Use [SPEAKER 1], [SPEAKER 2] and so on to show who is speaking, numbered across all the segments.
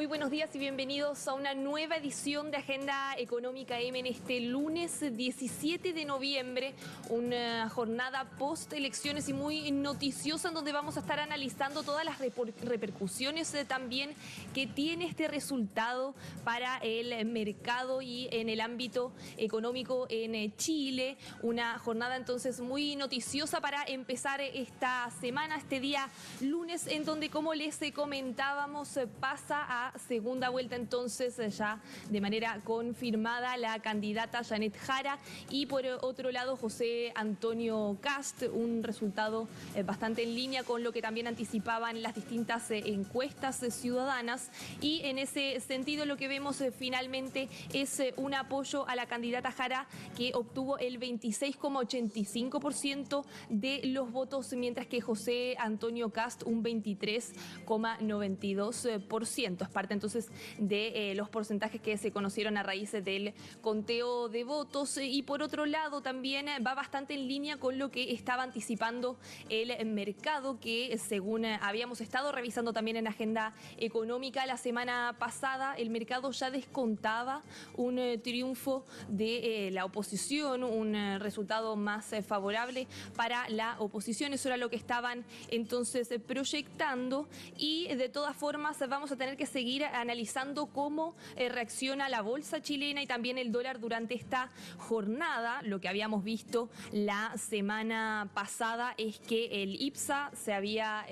[SPEAKER 1] Muy buenos días y bienvenidos a una nueva edición de Agenda Económica M en este lunes 17 de noviembre, una jornada post-elecciones y muy noticiosa en donde vamos a estar analizando todas las repercusiones también que tiene este resultado para el mercado y en el ámbito económico en Chile. Una jornada entonces muy noticiosa para empezar esta semana, este día lunes, en donde, como les comentábamos, pasa a segunda vuelta entonces ya de manera confirmada la candidata Janet Jara y por otro lado José Antonio Kast, un resultado bastante en línea con lo que también anticipaban las distintas encuestas ciudadanas, y en ese sentido lo que vemos finalmente es un apoyo a la candidata Jara, que obtuvo el 26,85% de los votos, mientras que José Antonio Kast un 23,92%. Es parte entonces de los porcentajes que se conocieron a raíz del conteo de votos, y por otro lado también va bastante en línea con lo que estaba anticipando el mercado, que según habíamos estado revisando también en Agenda Económica la semana pasada, el mercado ya descontaba un triunfo de la oposición, un resultado más favorable para la oposición. Eso era lo que estaban entonces proyectando, y de todas formas vamos a tener que seguir analizando cómo reacciona la bolsa chilena y también el dólar durante esta jornada. Lo que habíamos visto la semana pasada es que el IPSA se había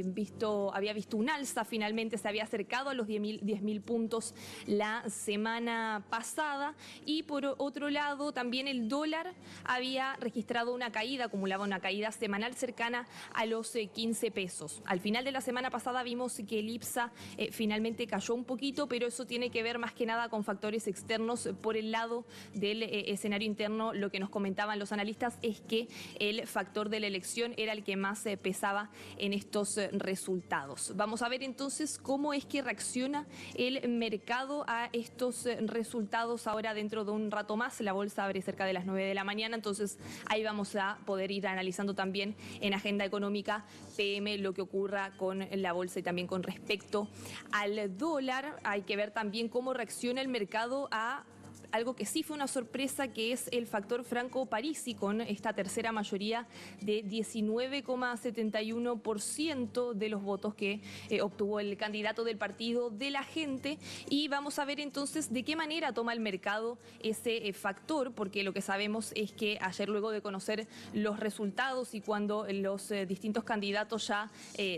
[SPEAKER 1] visto un alza, finalmente se había acercado a los 10.000 puntos la semana pasada, y por otro lado también el dólar había registrado una caída, acumulaba una caída semanal cercana a los 15 pesos. Al final de la semana pasada vimos que el IPSA finalmente cayó un poquito, pero eso tiene que ver más que nada con factores externos. Por el lado del escenario interno, lo que nos comentaban los analistas es que el factor de la elección era el que más pesaba en estos resultados. Vamos a ver entonces cómo es que reacciona el mercado a estos resultados ahora dentro de un rato más. La bolsa abre cerca de las 9 de la mañana, entonces ahí vamos a poder ir analizando también en Agenda Económica PM lo que ocurra con la bolsa y también con respecto al dólar. Hay que ver también cómo reacciona el mercado a algo que sí fue una sorpresa, que es el factor Franco Parisi, con esta tercera mayoría de 19,71% de los votos que obtuvo el candidato del Partido de la Gente. Y vamos a ver entonces de qué manera toma el mercado ese factor, porque lo que sabemos es que ayer, luego de conocer los resultados y cuando los distintos candidatos ya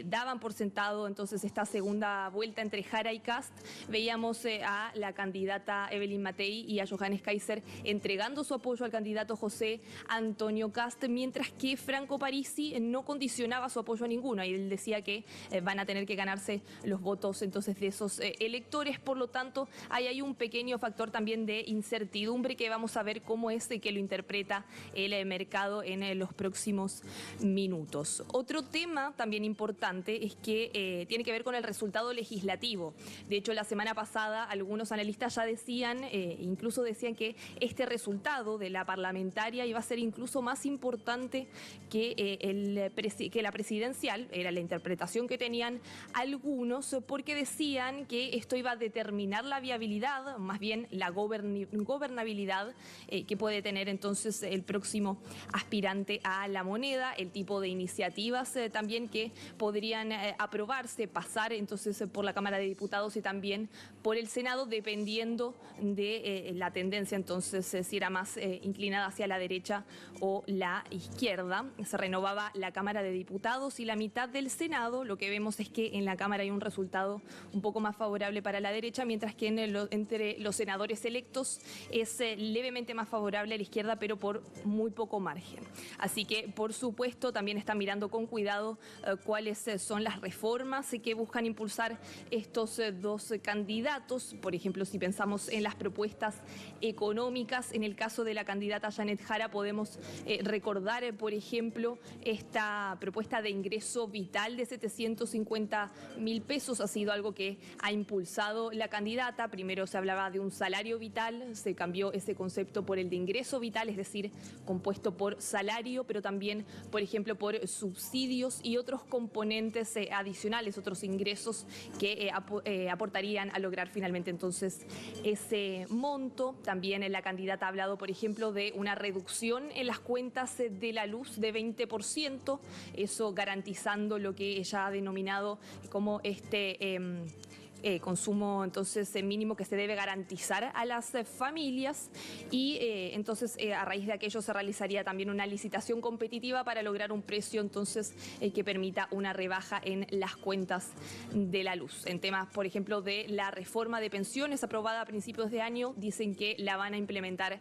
[SPEAKER 1] daban por sentado entonces esta segunda vuelta entre Jara y Kast, veíamos a la candidata Evelyn Matei y a Johannes Kaiser entregando su apoyo al candidato José Antonio Kast, mientras que Franco Parisi no condicionaba su apoyo a ninguno, y él decía que van a tener que ganarse los votos entonces de esos electores. Por lo tanto, hay un pequeño factor también de incertidumbre que vamos a ver cómo es que lo interpreta el mercado en los próximos minutos. Otro tema también importante es que tiene que ver con el resultado legislativo. De hecho, la semana pasada algunos analistas ya decían, incluso decían que este resultado de la parlamentaria iba a ser incluso más importante que la presidencial. Era la interpretación que tenían algunos, porque decían que esto iba a determinar la viabilidad, más bien la gobernabilidad que puede tener entonces el próximo aspirante a la moneda, el tipo de iniciativas también que podrían aprobarse, pasar entonces por la Cámara de Diputados y también por el Senado, dependiendo de la tendencia entonces si era más inclinada hacia la derecha o la izquierda. Se renovaba la Cámara de Diputados y la mitad del Senado. Lo que vemos es que en la Cámara hay un resultado un poco más favorable para la derecha, mientras que entre los senadores electos es levemente más favorable a la izquierda, pero por muy poco margen. Así que, por supuesto, también están mirando con cuidado cuáles son las reformas que buscan impulsar estos dos candidatos. Por ejemplo, si pensamos en las propuestas económicas. En el caso de la candidata Janet Jara podemos recordar, por ejemplo, esta propuesta de ingreso vital de 750.000 pesos. Ha sido algo que ha impulsado la candidata. Primero se hablaba de un salario vital, se cambió ese concepto por el de ingreso vital, es decir, compuesto por salario, pero también, por ejemplo, por subsidios y otros componentes adicionales, otros ingresos que aportarían a lograr finalmente entonces ese monto. También la candidata ha hablado, por ejemplo, de una reducción en las cuentas de la luz de 20%, eso garantizando lo que ella ha denominado como consumo entonces mínimo que se debe garantizar a las familias y entonces a raíz de aquello se realizaría también una licitación competitiva para lograr un precio entonces que permita una rebaja en las cuentas de la luz. En temas, por ejemplo, de la reforma de pensiones aprobada a principios de año, dicen que la van a implementar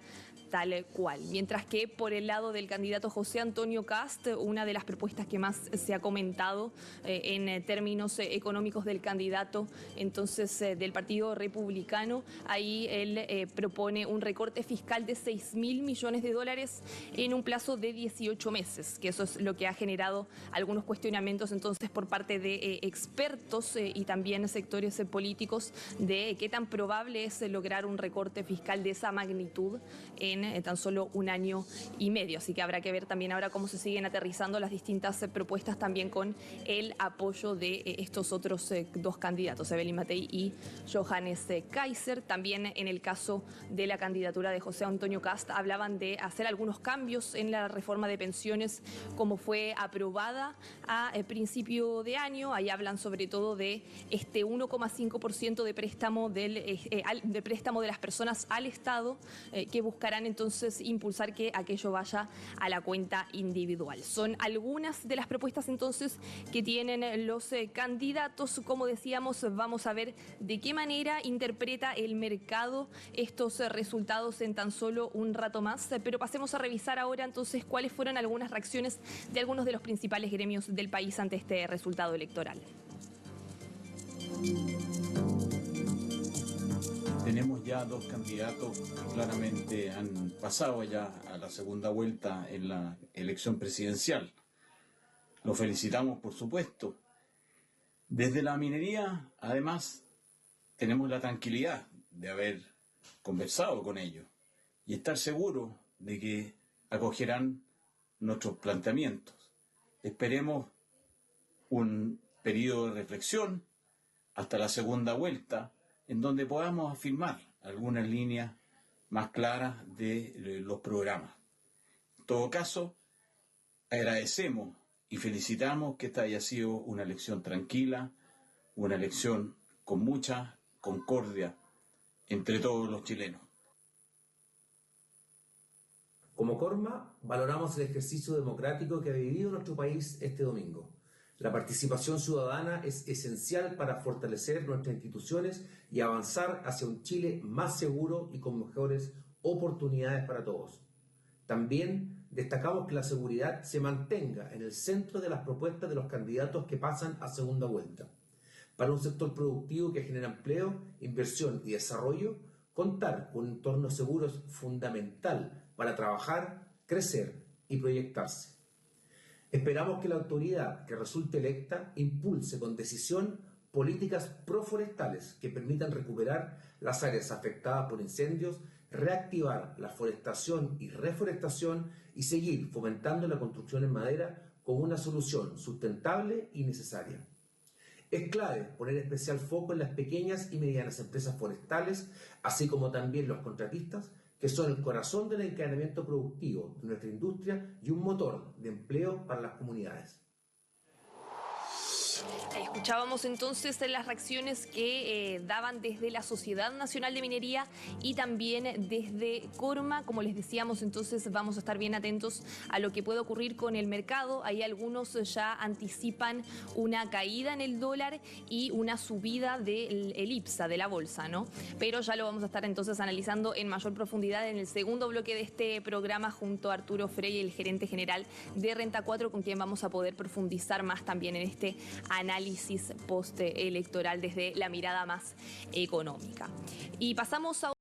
[SPEAKER 1] tal cual. Mientras que por el lado del candidato José Antonio Kast, una de las propuestas que más se ha comentado en términos económicos del candidato entonces del Partido Republicano, ahí él propone un recorte fiscal de 6.000 millones de dólares en un plazo de 18 meses, que eso es lo que ha generado algunos cuestionamientos entonces por parte de expertos y también sectores políticos de qué tan probable es lograr un recorte fiscal de esa magnitud en tan solo un año y medio. Así que habrá que ver también ahora cómo se siguen aterrizando las distintas propuestas también con el apoyo de estos otros dos candidatos, Evelyn Matei y Johannes Kaiser. También en el caso de la candidatura de José Antonio Kast hablaban de hacer algunos cambios en la reforma de pensiones como fue aprobada a principio de año. Ahí hablan sobre todo de este 1,5% de préstamo de préstamo de las personas al Estado que buscarán entonces impulsar que aquello vaya a la cuenta individual. Son algunas de las propuestas entonces que tienen los candidatos. Como decíamos, vamos a ver de qué manera interpreta el mercado estos resultados en tan solo un rato más. Pero pasemos a revisar ahora entonces cuáles fueron algunas reacciones de algunos de los principales gremios del país ante este resultado electoral.
[SPEAKER 2] Tenemos ya dos candidatos que claramente han pasado ya a la segunda vuelta en la elección presidencial. Los felicitamos, por supuesto. Desde la minería, además, tenemos la tranquilidad de haber conversado con ellos y estar seguros de que acogerán nuestros planteamientos. Esperemos un periodo de reflexión hasta la segunda vuelta, en donde podamos afirmar algunas líneas más claras de los programas. En todo caso, agradecemos y felicitamos que esta haya sido una elección tranquila, una elección con mucha concordia entre todos los chilenos.
[SPEAKER 3] Como Corma, valoramos el ejercicio democrático que ha vivido nuestro país este domingo. La participación ciudadana es esencial para fortalecer nuestras instituciones y avanzar hacia un Chile más seguro y con mejores oportunidades para todos. También destacamos que la seguridad se mantenga en el centro de las propuestas de los candidatos que pasan a segunda vuelta. Para un sector productivo que genera empleo, inversión y desarrollo, contar con un entorno seguro es fundamental para trabajar, crecer y proyectarse. Esperamos que la autoridad que resulte electa impulse con decisión políticas proforestales que permitan recuperar las áreas afectadas por incendios, reactivar la forestación y reforestación y seguir fomentando la construcción en madera como una solución sustentable y necesaria. Es clave poner especial foco en las pequeñas y medianas empresas forestales, así como también los contratistas, que son el corazón del encadenamiento productivo de nuestra industria y un motor de empleo para las comunidades.
[SPEAKER 1] Escuchábamos entonces las reacciones que daban desde la Sociedad Nacional de Minería y también desde Corma. Como les decíamos, entonces vamos a estar bien atentos a lo que puede ocurrir con el mercado. Ahí algunos ya anticipan una caída en el dólar y una subida del IPSA, de la bolsa, ¿no? Pero ya lo vamos a estar entonces analizando en mayor profundidad en el segundo bloque de este programa junto a Arturo Frey, el gerente general de Renta 4, con quien vamos a poder profundizar más también en este análisis postelectoral desde la mirada más económica. Y pasamos a